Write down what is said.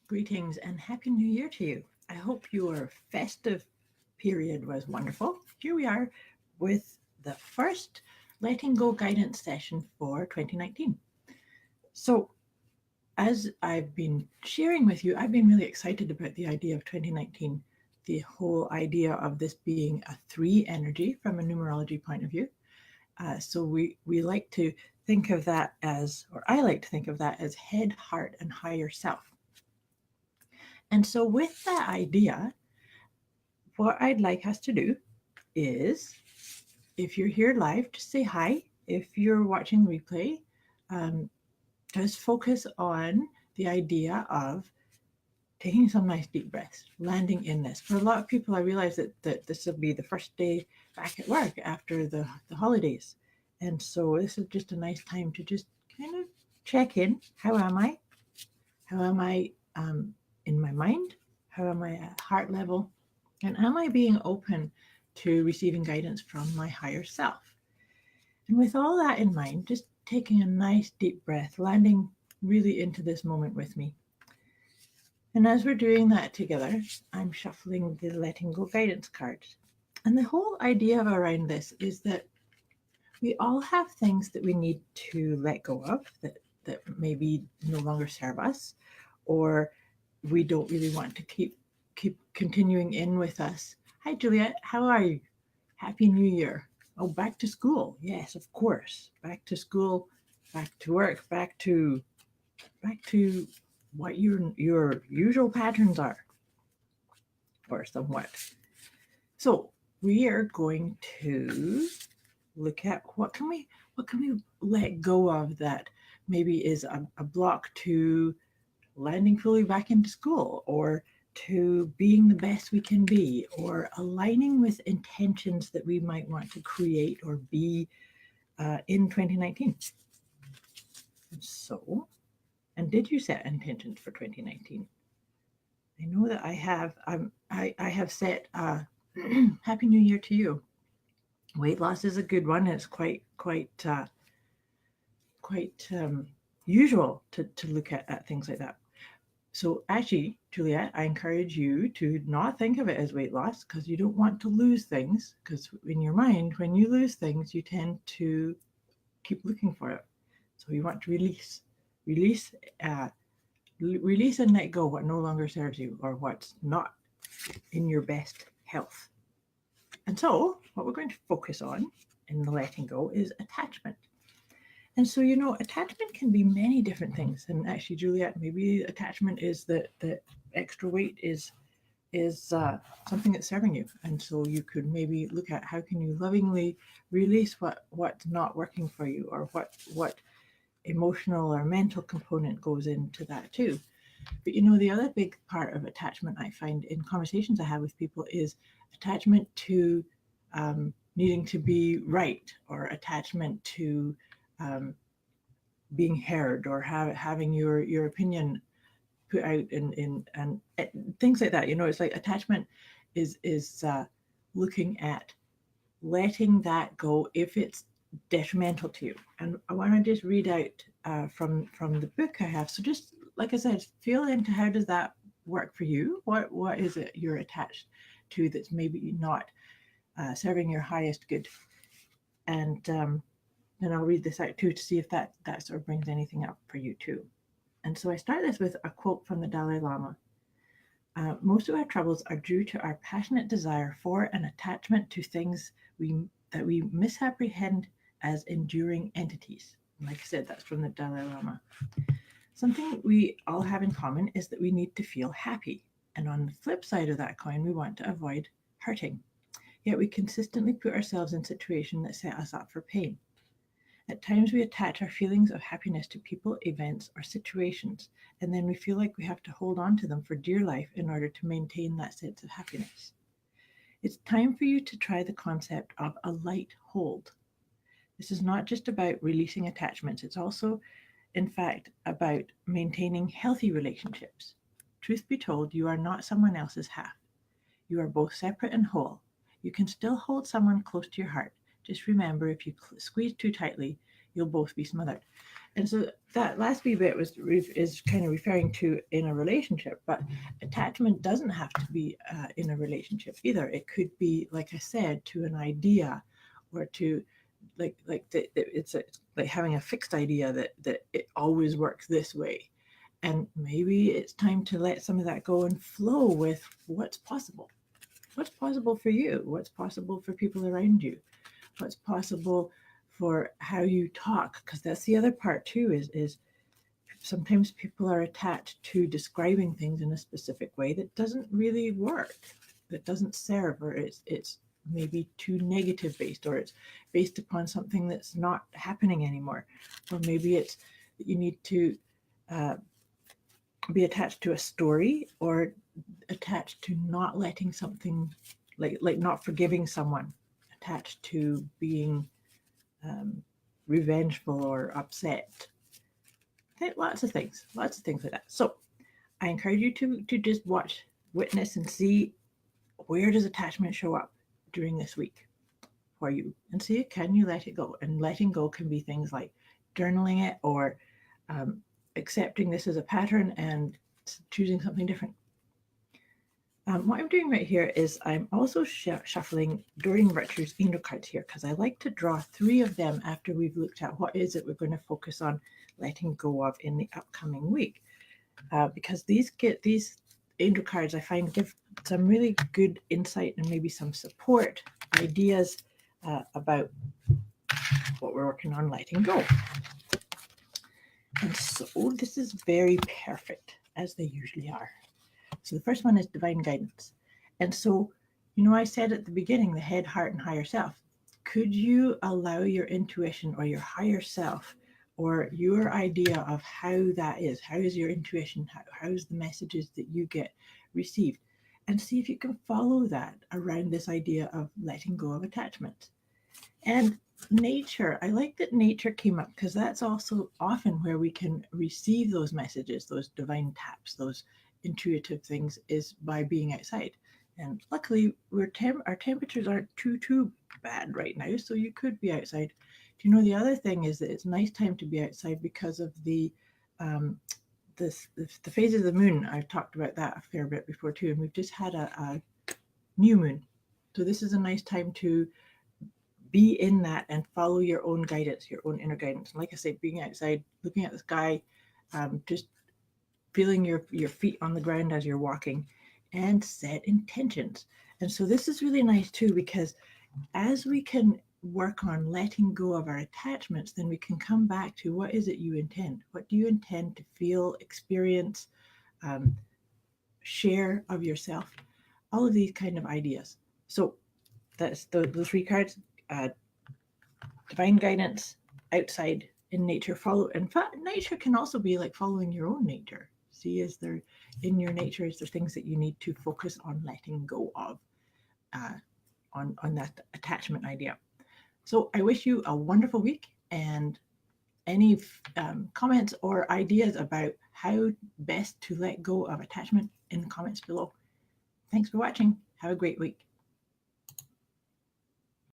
Greetings and Happy New Year to you. I hope your festive period was wonderful. Here we are with the first Letting Go guidance session for 2019. So, as I've been sharing with you, I've been really excited about the idea of 2019, the whole idea of this being a three energy from a numerology point of view. So we like to think of that as, or I like to think of that as head, heart, and higher self. And so, with that idea, what I'd like us to do is, if you're here live, just say hi. If you're watching replay, um, just focus on the idea of taking some nice deep breaths, landing in this. For a lot of people, I realize that this will be the first day back at work after the holidays. And so this is just a nice time to just kind of check in. How am I? How am I in my mind? How am I at heart level? And am I being open to receiving guidance from my higher self? And with all that in mind, just taking a nice deep breath, landing really into this moment with me. And as we're doing that together, I'm shuffling the letting go guidance cards. And the whole idea around this is that we all have things that we need to let go of that maybe no longer serve us, or we don't really want to keep continuing in with us. Hi Juliet, how are you? Happy New Year. Oh, back to school. Yes, of course. Back to school, back to work, back to what your usual patterns are, or somewhat. So we are going to look at what can we let go of that maybe is a block to landing fully back into school, or to being the best we can be, or aligning with intentions that we might want to create or be in 2019. So, and did you set intentions for 2019? I know that I have. I have set. Happy New Year to you. Weight loss is a good one. It's quite usual to look at things like that. So actually, Juliet, I encourage you to not think of it as weight loss, because you don't want to lose things. Because in your mind, when you lose things, you tend to keep looking for it. So you want to release, uh, release and let go what no longer serves you, or what's not in your best health. And so what we're going to focus on in the letting go is attachment. And so, attachment can be many different things. And actually, Juliet, maybe attachment is that the extra weight is something that's serving you. And so you could maybe look at how can you lovingly release what's not working for you, or what emotional or mental component goes into that too. But the other big part of attachment I find in conversations I have with people is attachment to needing to be right, or attachment to um, being heard, or having your opinion put out in and things like that. It's like attachment is looking at letting that go if it's detrimental to you. And I want to just read out from the book I have. So just like I said, feel into how does that work for you. What is it you're attached to that's maybe not serving your highest good? And then I'll read this out too to see if that sort of brings anything up for you too. And so I start this with a quote from the Dalai Lama. Most of our troubles are due to our passionate desire for and attachment to things that we misapprehend as enduring entities. And like I said, that's from the Dalai Lama. Something we all have in common is that we need to feel happy. And on the flip side of that coin, we want to avoid hurting. Yet we consistently put ourselves in situations that set us up for pain. At times, we attach our feelings of happiness to people, events, or situations, and then we feel like we have to hold on to them for dear life in order to maintain that sense of happiness. It's time for you to try the concept of a light hold. This is not just about releasing attachments, it's also, in fact, about maintaining healthy relationships. Truth be told, you are not someone else's half. You are both separate and whole. You can still hold someone close to your heart. Just remember, if you squeeze too tightly, you'll both be smothered. And so that last wee bit is kind of referring to in a relationship, but attachment doesn't have to be in a relationship either. It could be, like I said, to an idea, or to it's like having a fixed idea that it always works this way. And maybe it's time to let some of that go and flow with what's possible. What's possible for you? What's possible for people around you? What's possible for how you talk? Because that's the other part too, is sometimes people are attached to describing things in a specific way that doesn't really work, that doesn't serve, or it's maybe too negative based, or it's based upon something that's not happening anymore, or maybe it's that you need to be attached to a story, or attached to not letting something, like not forgiving someone, attached to being revengeful or upset. Lots of things like that. So I encourage you to just watch, witness, and see where does attachment show up during this week for you, and see, can you let it go? And letting go can be things like journaling it, or accepting this as a pattern and choosing something different. What I'm doing right here is I'm also shuffling Doreen Virtue's angel cards here, because I like to draw 3 of them after we've looked at what is it we're going to focus on letting go of in the upcoming week. Because these angel cards, I find, give some really good insight and maybe some support ideas about what we're working on letting go. And so this is very perfect, as they usually are. So the first one is divine guidance. And so, I said at the beginning, the head, heart, and higher self. Could you allow your intuition, or your higher self, or your idea of how that is, how is your intuition, how's the messages that you get received, and see if you can follow that around this idea of letting go of attachment. And nature, I like that nature came up, because that's also often where we can receive those messages, those divine taps, those intuitive things, is by being outside. And luckily, our temperatures aren't too bad right now, so you could be outside. Do you know, the other thing is that it's a nice time to be outside because of the phases of the moon. I've talked about that a fair bit before too, and we've just had a new moon. So this is a nice time to be in that and follow your own guidance, your own inner guidance. And like I say, being outside, looking at the sky, just feeling your feet on the ground as you're walking, and set intentions. And so this is really nice too, because as we can work on letting go of our attachments, then we can come back to, what is it you intend? What do you intend to feel, experience, share of yourself? All of these kind of ideas. So that's the 3 cards. Divine guidance, outside, in nature, follow. In fact, nature can also be like following your own nature. See, is there in your nature, is there things that you need to focus on letting go of, on that attachment idea? So I wish you a wonderful week, and any comments or ideas about how best to let go of attachment in the comments below. Thanks for watching. Have a great week.